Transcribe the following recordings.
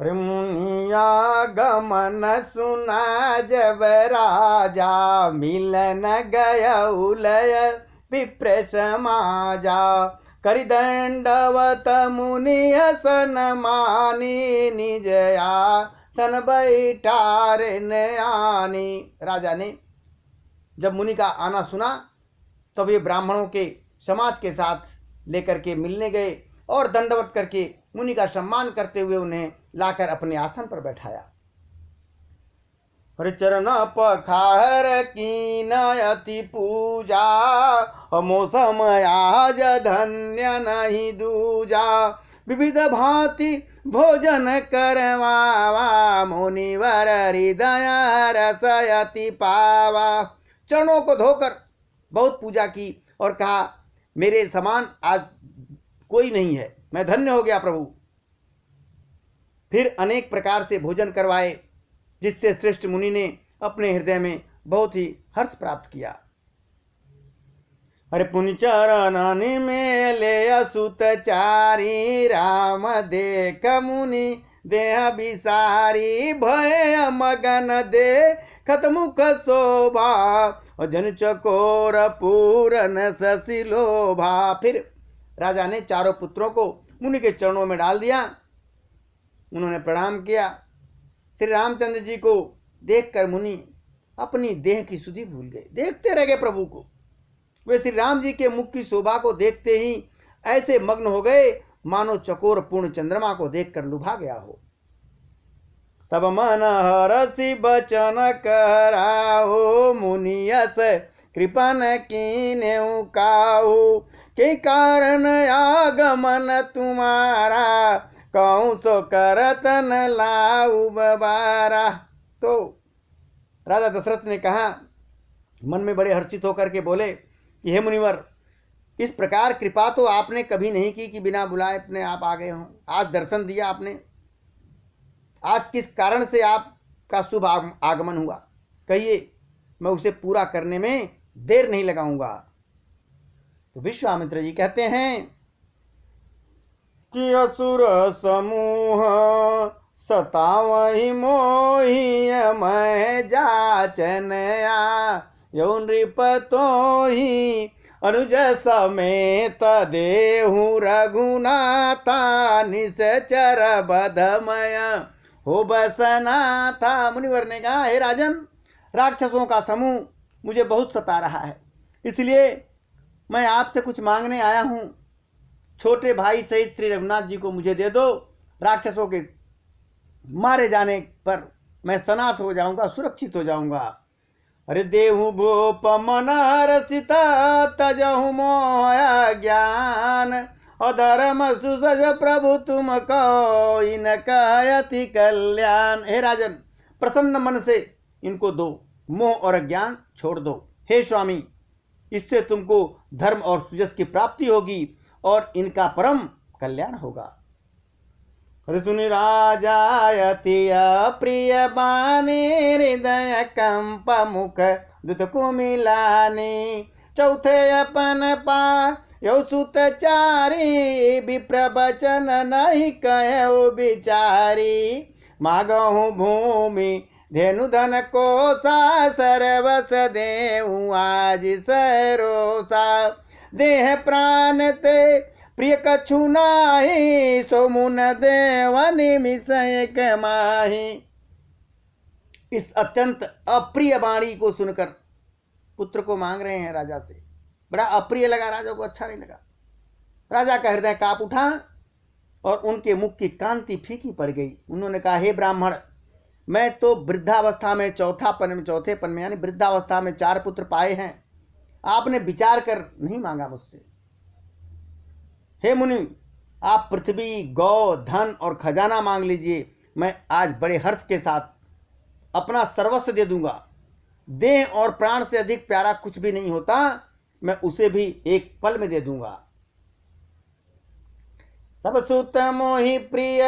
अरे मुनिया गमन सुना जब राजा, मिलन गया उलय विप्र समाजा। करि दंडवत मुनि सन मानी, निज आसन बैठार नयानी। राजा ने जब मुनि का आना सुना तब ये ब्राह्मणों के समाज के साथ लेकर के मिलने गए और दंडवत करके मुनि का सम्मान करते हुए उन्हें लाकर अपने आसन पर बैठाया। चरण पखार कीन अति पूजा, मौसम आज धन्य नहीं दूजा। विविध भांति भोजन करवावा, मुनिवर हृदय रस अति पावा। चरणों को धोकर बहुत पूजा की और कहा, मेरे समान आज कोई नहीं है, मैं धन्य हो गया प्रभु। फिर अनेक प्रकार से भोजन करवाए, जिससे श्रेष्ठ मुनि ने अपने हृदय में बहुत ही हर्ष प्राप्त किया। अरे पुनि चरणन में ले असुत चारी, राम देख मुनि देह विसारी। भय मगन देखत मुख शोभा, जन चकोर पूरन ससिलोभा। फिर राजा ने चारों पुत्रों को मुनि के चरणों में डाल दिया। उन्होंने प्रणाम किया। श्री रामचंद्र जी को देखकर मुनि अपनी देह की सुधि भूल गए, देखते रह गए प्रभु को। वे श्री राम जी के मुख की शोभा को देखते ही ऐसे मग्न हो गए मानो चकोर पूर्ण चंद्रमा को देखकर लुभा गया हो। तब मन हरसि बचन कराहो, मुनियस कृपन कीन्यु काहू। के कारण आगमन तुम्हारा, कहूँ सो करतन लाऊ बबारा। तो राजा दशरथ ने कहा, मन में बड़े हर्षित होकर के बोले कि हे मुनिवर, इस प्रकार कृपा तो आपने कभी नहीं की कि बिना बुलाए अपने आप आ गए हों। आज दर्शन दिया आपने, आज किस कारण से आपका शुभ आगमन हुआ, कहिए, मैं उसे पूरा करने में देर नहीं लगाऊंगा। तो विश्वामित्र जी कहते हैं कि असुर समूह सतावहि मोहि, मैं जाचनया यो नृपतोहि। अनुज समेत देहु रघुनाथा, निश्चर बधमय हो बसनाथा। मुनिवर ने कहा, हे राजन, राक्षसों का समूह मुझे बहुत सता रहा है, इसलिए मैं आपसे कुछ मांगने आया हूं। छोटे भाई सहित श्री रघुनाथ जी को मुझे दे दो। राक्षसों के मारे जाने पर मैं सनाथ हो जाऊंगा, सुरक्षित हो जाऊंगा। अरे देहु भूप मन रसिता, तजहु मोह ज्ञान। अधर्म सुसज प्रभु तुम को, इनका अति कल्याण। हे राजन, प्रसन्न मन से इनको दो, मोह और अज्ञान छोड़ दो। हे स्वामी, इससे तुमको धर्म और सुजस की प्राप्ति होगी और इनका परम कल्याण होगा। सुनि राजा अति प्रिय बानी, हृदय कंप मुख दुत को मिलानी। चौथे अपन पा यो सुत चारी, विप्र बचन नहीं कहो बिचारी। मागहु भूमि धेनु धन को सा, सर्वस देहु आज सरोसा। देह प्राण ते प्रिय कछु नाही, सो मुन देवनि मिसय कमाही। इस अत्यंत अप्रिय वाणी को सुनकर पुत्र को मांग रहे हैं राजा से। बड़ा अप्रिय लगा राजा को, अच्छा नहीं लगा। राजा का हृदय कांप उठा और उनके मुख की कांति फीकी पड़ गई। उन्होंने कहा, हे ब्राह्मण, मैं तो वृद्धावस्था में चौथेपन में यानी वृद्धावस्था में 4 पुत्र पाए हैं, आपने विचार कर नहीं मांगा मुझसे। हे मुनि, आप पृथ्वी, गौ, धन और खजाना मांग लीजिए, मैं आज बड़े हर्ष के साथ अपना सर्वस्व दे दूंगा। देह और प्राण से अधिक प्यारा कुछ भी नहीं होता, मैं उसे भी एक पल में दे दूंगा। सब सुत मोहि प्रिय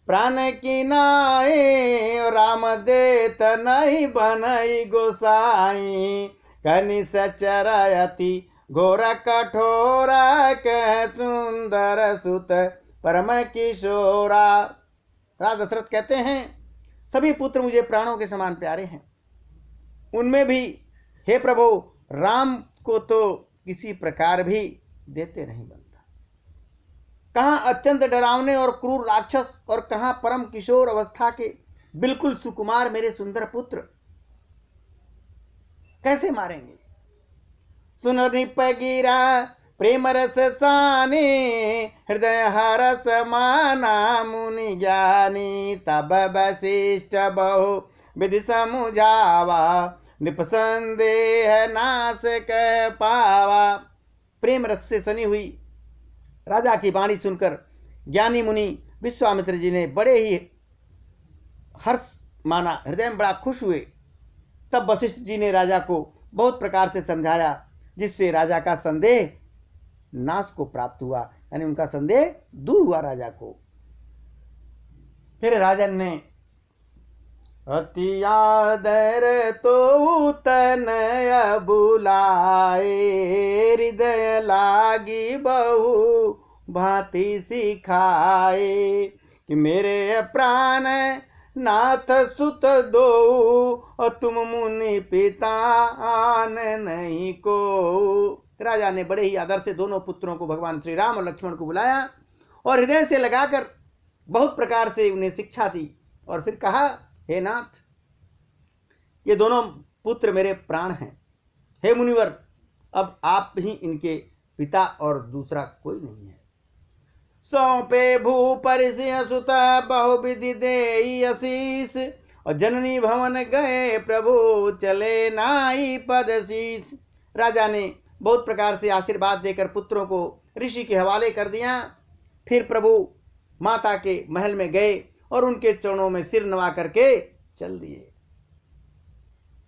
प्राण की नाई, राम देत नहीं बनई गोसाई। कनि सचरयति घोर कठोरा, कह सुंदर सुत परम किशोरा। राजा दशरथ कहते हैं सभी पुत्र मुझे प्राणों के समान प्यारे हैं, उनमें भी हे प्रभु राम को तो किसी प्रकार भी देते नहीं बनता। कहां अत्यंत डरावने और क्रूर राक्षस और कहां परम किशोर अवस्था के बिल्कुल सुकुमार मेरे सुंदर पुत्र, कैसे मारेंगे। सुन निप गिरा प्रेम रस साने, हृदय हरस माना मुनि ज्ञानी, तब वशिष्ठ बहु विधि समुझावा, नृप संदेह नाश कह पावा। प्रेम रस से सनी हुई राजा की वाणी सुनकर ज्ञानी मुनि विश्वामित्र जी ने बड़े ही हर्ष माना, हृदय में बड़ा खुश हुए। तब वशिष्ठ जी ने राजा को बहुत प्रकार से समझाया, जिससे राजा का संदेह नाश को प्राप्त हुआ, यानी उनका संदेह दूर हुआ राजा को। फिर राजन ने अति आदर तो तनय बुलाए, हृदय लागी बहु भांति सिखाए, कि मेरे प्राण नाथ सुत दो, और तुम मुनि पिता आन नहीं को। राजा ने बड़े ही आदर से दोनों पुत्रों को, भगवान श्री राम और लक्ष्मण को बुलाया और हृदय से लगाकर बहुत प्रकार से उन्हें शिक्षा दी, और फिर कहा हे नाथ, ये दोनों पुत्र मेरे प्राण हैं, हे मुनिवर अब आप ही इनके पिता और दूसरा कोई नहीं है। सौंपे भूपरि सिंह सुत बहुविधि देई आशीष, और जननी भवन गए प्रभु चले नाई पद शीस। राजा ने बहुत प्रकार से आशीर्वाद देकर पुत्रों को ऋषि के हवाले कर दिया। फिर प्रभु माता के महल में गए और उनके चरणों में सिर नवा करके चल दिए।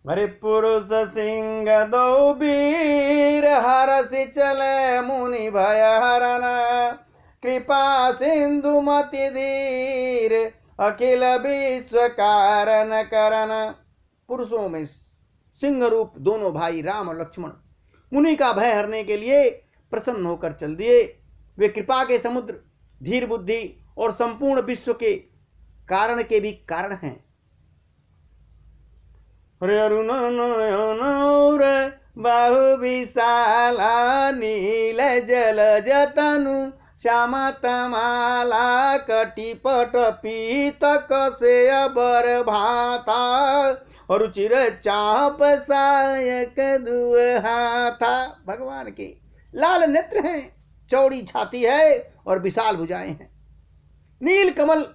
हरि पुरुष सिंह दो वीर, हरसि चले मुनि भय हरन, कृपा सिंधु मति धीर, अखिल विश्व कारण करन। पुरुषों में सिंह रूप दोनों भाई राम और लक्ष्मण मुनि का भय हरने के लिए प्रसन्न होकर चल दिए। वे कृपा के समुद्र, धीर बुद्धि और संपूर्ण विश्व के कारण के भी कारण हैं। अरुण नयन बाहु विशाला, नील जल जतनु श्याम तमाला, कटिपट पीतक से अबर भाता, और रुचिर चाप सायक दुहाथा। भगवान के लाल नेत्र हैं, चौड़ी छाती है और विशाल भुजाएं हैं। नील कमल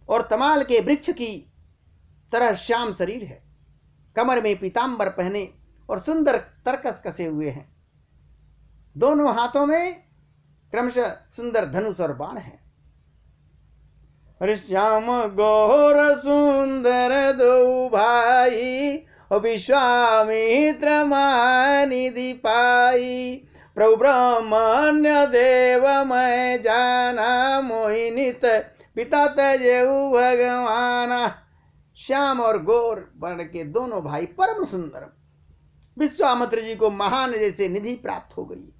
और तमाल के वृक्ष की तरह श्याम शरीर है। कमर में पीतांबर पहने और सुंदर तरकस कसे हुए हैं। दोनों हाथों में क्रमशः सुंदर धनुष और बाण है। श्याम गौर सुंदर दो भाई, विश्वामित्र मानिधि पाई, प्रभु ब्रह्मण्य देव मैं जाना, मोहिनीत पिता तजेऊ भगवाना। श्याम और गौर वर्ण के दोनों भाई परम सुंदर। विश्वामित्र जी को महान जैसे निधि प्राप्त हो गई।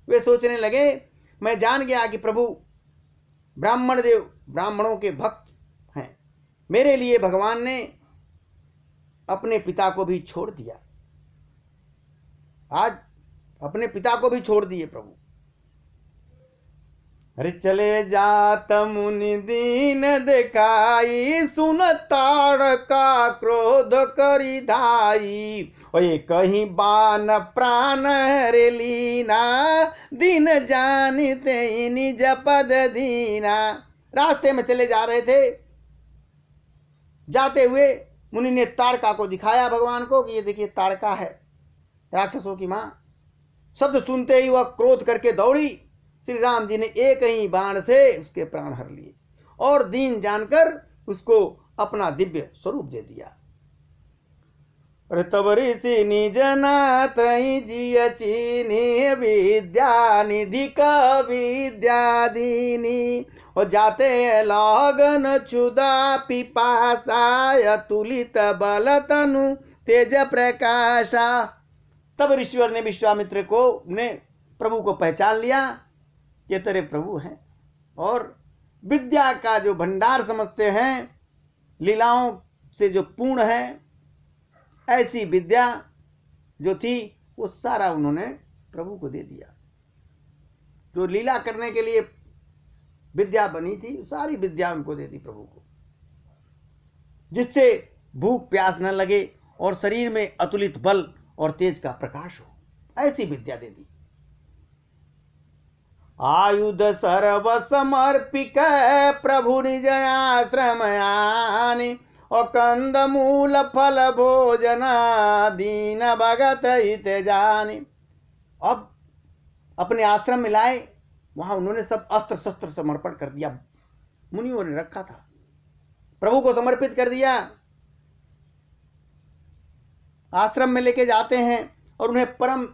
वे सोचने लगे, मैं जान गया कि प्रभु ब्राह्मण देव ब्राह्मणों के भक्त हैं। मेरे लिए भगवान ने अपने पिता को भी छोड़ दिया। आज अपने पिता को भी छोड़ दिए प्रभु। अरे चले जात मुनि दीन दिखाई, सुन ताड़का क्रोध करी धाई, और ये कहीं बान प्राण हरे लीना, दीन जानते निज पद दीना। रास्ते में चले जा रहे थे, जाते हुए मुनि ने ताड़का को दिखाया भगवान को कि ये देखिए ताड़का है, राक्षसों की मां। शब्द सुनते ही वह क्रोध करके दौड़ी। श्री राम जी ने एक ही बाण से उसके प्राण हर लिए और दीन जानकर उसको अपना दिव्य स्वरूप दे दिया। तब ऋषि निज नाथ जिय चीनी, विद्या निधि का विद्या दीनी, और जाते लगन क्षुदा पिपासा, तुलित बल तनु तेज प्रकाशा। तब ऋषिवर ने विश्वामित्र को ने प्रभु को पहचान लिया, ये तेरे प्रभु हैं और विद्या का जो भंडार समझते हैं, लीलाओं से जो पूर्ण है, ऐसी विद्या जो थी वो सारा उन्होंने प्रभु को दे दिया। जो लीला करने के लिए विद्या बनी थी, सारी विद्या उनको दे दी प्रभु को, जिससे भूख प्यास न लगे और शरीर में अतुलित बल और तेज का प्रकाश हो, ऐसी विद्या दे दी। आयुध सर्व समर्पिक प्रभु निज आश्रम आनि, और कंद मूल फल भोजन दीन भगत हित जानि। अब अपने आश्रम में लाए, वहां उन्होंने सब अस्त्र शस्त्र समर्पण कर दिया। मुनियों ने रखा था, प्रभु को समर्पित कर दिया। आश्रम में लेके जाते हैं और उन्हें परम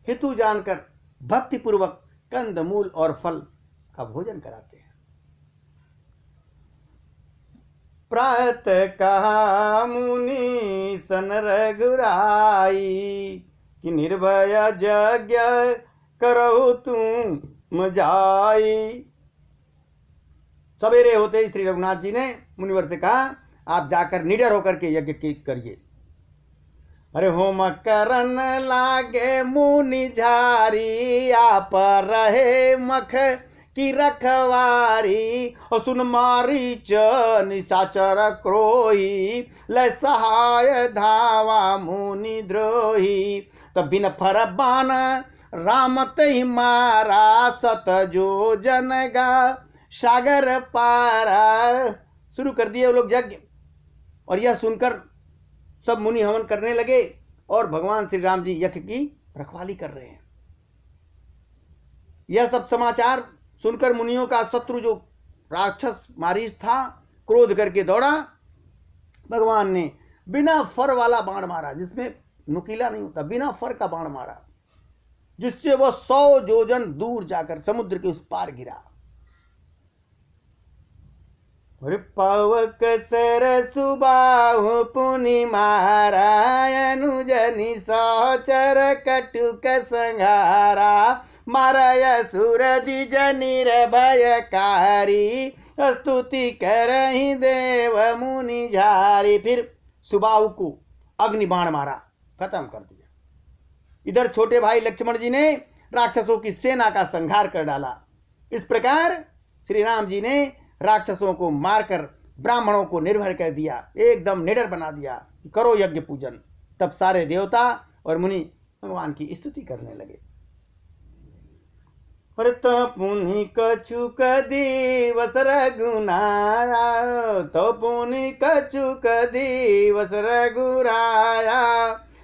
हितु जानकर भक्ति पूर्वक कंद मूल और फल का भोजन कराते हैं। प्रातः कहा मुनि सन रघुराई, कि निर्भय यज्ञ करो तुम जाई। सवेरे होते ही श्री रघुनाथ जी ने मुनिवर से कहा, आप जाकर निडर होकर के यज्ञ करिए। अरे होम करन लागे मुनि झारी, आप रहे मख की रखवारी। और सुन मारीच निशाचर क्रोही, ले सहाय धावा मुनि द्रोही। तब बिन फर बान रामत ही मारा, सत जो जन गा सागर पारा। शुरू कर दिए वो लोग यज्ञ, और यह सुनकर सब मुनि हवन करने लगे और भगवान श्री राम जी यज्ञ की रखवाली कर रहे हैं। यह सब समाचार सुनकर मुनियों का शत्रु जो राक्षस मारीच था, क्रोध करके दौड़ा। भगवान ने बिना फर वाला बाण मारा, जिसमें नुकीला नहीं होता, बिना फर का बाण मारा, जिससे वह 100 योजन दूर जाकर समुद्र के उस पार गिरा। पावक सर सुबाहु पुनि मारा, अनुजनि सहचर कटुक संहारा। मारय सुर द्विज निर्भयकारी, स्तुति करहि देव मुनि झारी। फिर सुबाहु को अग्नि बाण मारा, खत्म कर दिया। इधर छोटे भाई लक्ष्मण जी ने राक्षसों की सेना का संहार कर डाला। इस प्रकार श्री राम जी ने राक्षसों को मारकर ब्राह्मणों को निर्भय कर दिया, एकदम निडर बना दिया, करो यज्ञ पूजन। तब सारे देवता और मुनि भगवान की स्तुति करने लगे। पुनि कछुक दिवस रघुनाया, तो पुनि कछुक दिवस रघुराया।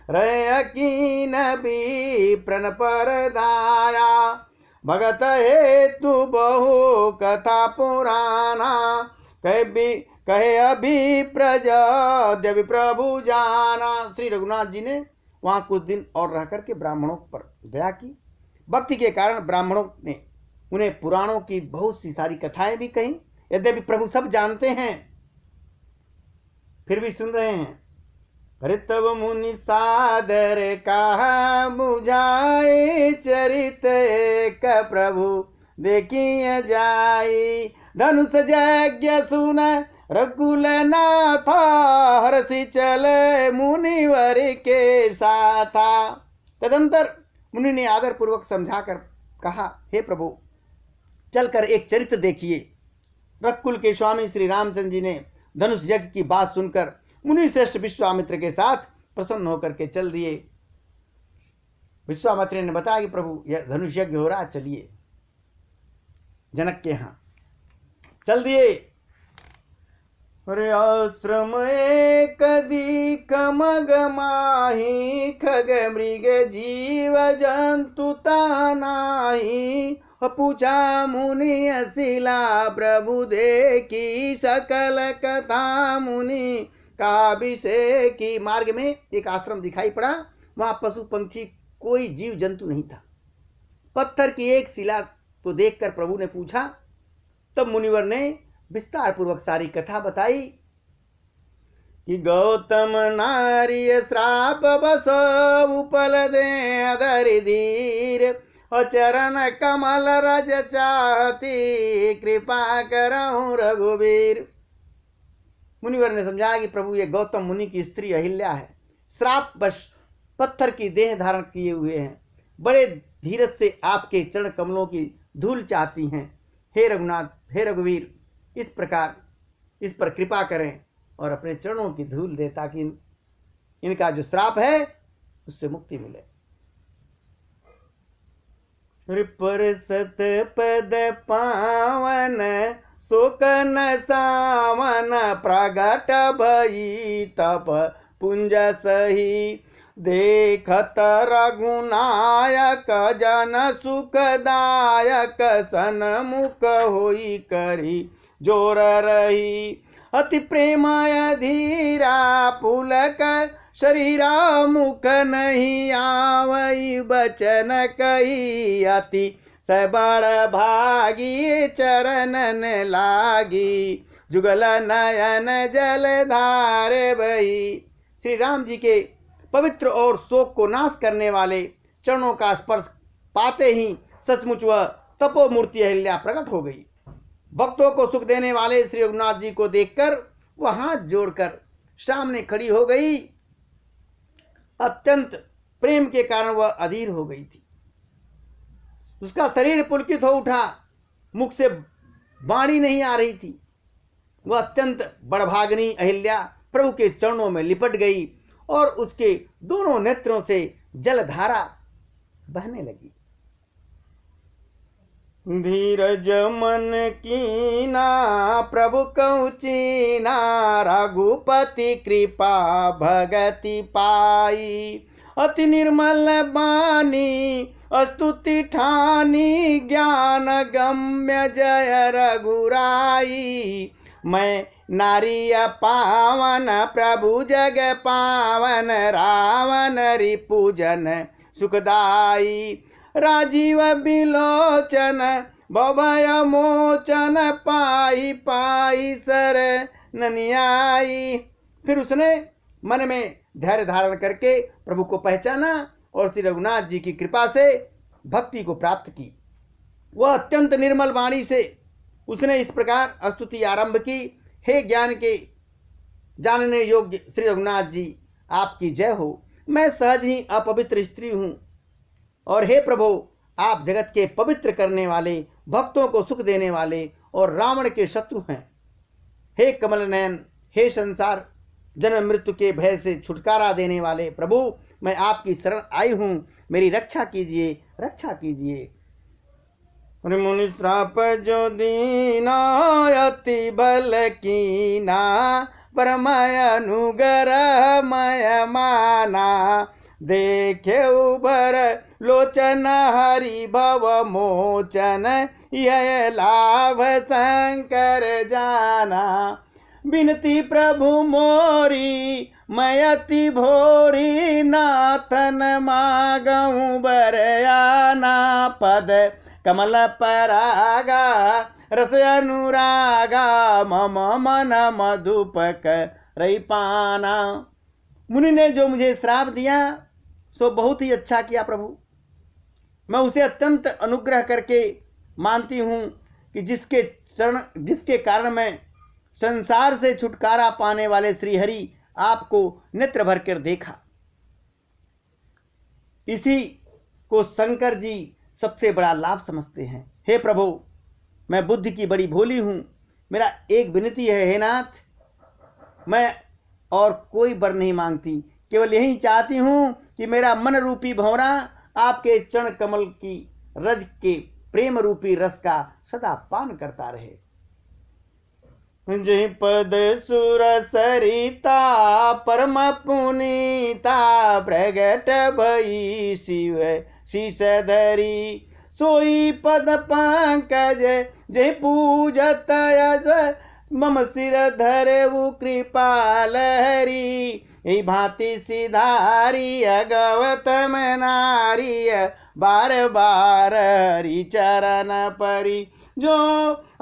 रय कीन भी प्रण पर दाया, भगत हेतु बहु कथा पुराना। कहे अभी प्रजा प्रभु जाना। श्री रघुनाथ जी ने वहां कुछ दिन और रह करके ब्राह्मणों पर दया की। भक्ति के कारण ब्राह्मणों ने उन्हें पुराणों की बहुत सी सारी कथाएं भी कही। यद्यपि प्रभु सब जानते हैं, फिर भी सुन रहे हैं। अरे तब मुनि सादर कहा, बुझाए चरित एक प्रभु देखिए जाई। धनुष यज्ञ सुन रघुल नाथा, हर्षि चले मुनिवर के साथा। तदंतर मुनि ने आदर पूर्वक समझाकर कहा, हे प्रभु चलकर एक चरित्र देखिए। रघुकुल के स्वामी श्री रामचंद्र जी ने धनुष यज्ञ की बात सुनकर मुनि श्रेष्ठ विश्वामित्र के साथ प्रसन्न होकर के चल दिए। विश्वामित्र ने बताया कि प्रभु यह धनुष यज्ञ हो रहा, चलिए। जनक के यहाँ चल दिए। अरे आश्रम एक दीक मग माही, खग मृग जीव जंतु तानाही। पूछा मुनि अशिला प्रभु देखी, सकल कथा मुनि का विषय की। मार्ग में एक आश्रम दिखाई पड़ा, वहां पशु पंछी कोई जीव जंतु नहीं था। पत्थर की एक शिला को देखकर प्रभु ने पूछा। तब मुनिवर ने विस्तार पूर्वक सारी कथा बताई कि गौतम नारी श्राप बस उपल दे अधर धीर, चरण कमल रज चाहती, कृपा करहूँ रघुवीर। मुनिवर ने समझाया कि प्रभु ये गौतम मुनि की स्त्री अहिल्या है, श्राप बश पत्थर की देह धारण किए हुए हैं, बड़े धीरज से आपके चरण कमलों की धूल चाहती हैं। हे रघुनाथ, हे रघुवीर, इस प्रकार इस पर कृपा करें और अपने चरणों की धूल दे, ताकि इनका जो श्राप है उससे मुक्ति मिले। रिपर सत पद पावन, शोकन सावन, प्रगट भई तप पुंज सही, देखत रघुनायक जन सुखदायक, सन्मुख होई करी जोर रही, अति प्रेमय धीरा पुलक शरीरा, मुख नहीं आवई बचन कही, अति सबड़ भागी चरणन लागी, जुगल नयन जल धारे बही। श्री राम जी के पवित्र और शोक को नाश करने वाले चरणों का स्पर्श पाते ही सचमुच वह तपोमूर्ति अहिल्या प्रकट हो गई। भक्तों को सुख देने वाले श्री रघुनाथ जी को देखकर वह हाथ जोड़कर सामने खड़ी हो गई। अत्यंत प्रेम के कारण वह अधीर हो गई थी। उसका शरीर पुलकित हो उठा, मुख से वाणी नहीं आ रही थी। वह अत्यंत बड़भागिनी अहिल्या प्रभु के चरणों में लिपट गई और उसके दोनों नेत्रों से जलधारा बहने लगी। धीरज मन कीना प्रभु कहु चीना, रघुपति कृपा भगति पाई, अति निर्मल बानी स्तुति ठानी, ज्ञान गम्य जय रघुराई, मैं नारी पावन प्रभु जग पावन, रावण रिपुजन सुखदाई, राजीव बिलोचन भवय मोचन, पाई पाई सर ननियाई। फिर उसने मन में धैर्य धारण करके प्रभु को पहचाना और श्री रघुनाथ जी की कृपा से भक्ति को प्राप्त की। वह अत्यंत निर्मल वाणी से उसने इस प्रकार स्तुति आरंभ की, हे ज्ञान के जानने योग्य श्री रघुनाथ जी, आपकी जय हो। मैं सहज ही अपवित्र स्त्री हूँ और हे प्रभु, आप जगत के पवित्र करने वाले, भक्तों को सुख देने वाले और रावण के शत्रु हैं। हे कमल नयन, हे संसार जन्म मृत्यु के भय से छुटकारा देने वाले प्रभु, मैं आपकी शरण आई हूँ, मेरी रक्षा कीजिए, रक्षा कीजिए। मुनि श्राप जो दीना, अति बल कीना, परमय अनुग्रह मय माना, देखे उबर लोचन हरि भव मोचन, यह लाभ शंकर जाना। बिनती प्रभु मोरी मैं अति भोरी, नाथन मागऊं बरयाना, पद कमल परागा रस अनुरागा, मम मन मधुपक रही पाना। मुनि ने जो मुझे श्राप दिया सो बहुत ही अच्छा किया प्रभु। मैं उसे अत्यंत अनुग्रह करके मानती हूँ कि जिसके कारण मैं संसार से छुटकारा पाने वाले श्री हरि आपको नेत्र भर कर देखा। इसी को शंकर जी सबसे बड़ा लाभ समझते हैं। हे प्रभु, मैं बुद्धि की बड़ी भोली हूँ, मेरा एक विनती है हे नाथ, मैं और कोई वर नहीं मांगती, केवल यही चाहती हूँ कि मेरा मन रूपी भंवरा आपके चरण कमल की रज के प्रेम रूपी रस का सदा पान करता रहे। जय पद सुर सरिता परम पुनीता, प्रगट भई शिव शीश धरी, सोई पद पंकज जय पूजत यज, मम सिर धरऊ कृपाल हरि, यही भांति सिधारी गौतम नारी, बार बार हरि चरण परी, जो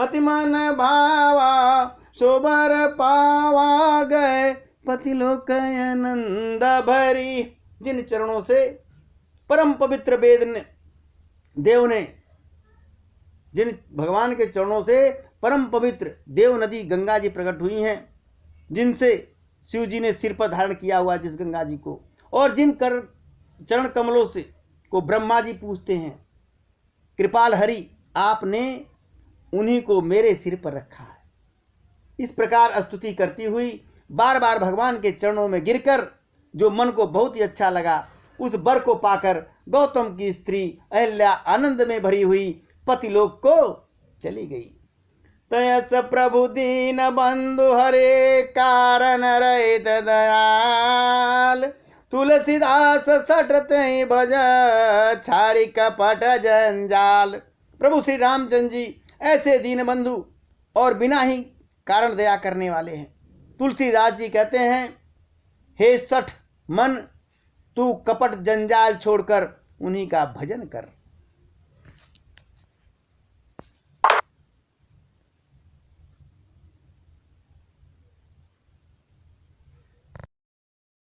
अति मन भावा सोबर पावा, गए पति लोक आनंद भरी। जिन चरणों से परम पवित्र वेद देव ने जिन भगवान के चरणों से परम पवित्र देव नदी गंगा जी प्रकट हुई हैं, जिनसे शिव जी ने सिर पर धारण किया हुआ जिस गंगा जी को, और जिन चरण कमलों से को ब्रह्मा जी पूजते हैं, कृपाल हरि आपने उन्हीं को मेरे सिर पर रखा है। इस प्रकार स्तुति करती हुई बार बार भगवान के चरणों में गिरकर जो मन को बहुत ही अच्छा लगा, उस वर को पाकर गौतम की स्त्री अहल्या आनंद में भरी हुई पतिलोक को चली गई। तयस प्रभु दीन बंधु हरे कारण रहित दयाल, तुलसीदास सटते भज छाड़ी कपट जंजाल। प्रभु श्री रामचंद्र जी ऐसे दीन बंधु और बिना ही कारण दया करने वाले हैं। तुलसीदास जी कहते हैं, हे सठ मन, तू कपट जंजाल छोड़कर उन्हीं का भजन कर।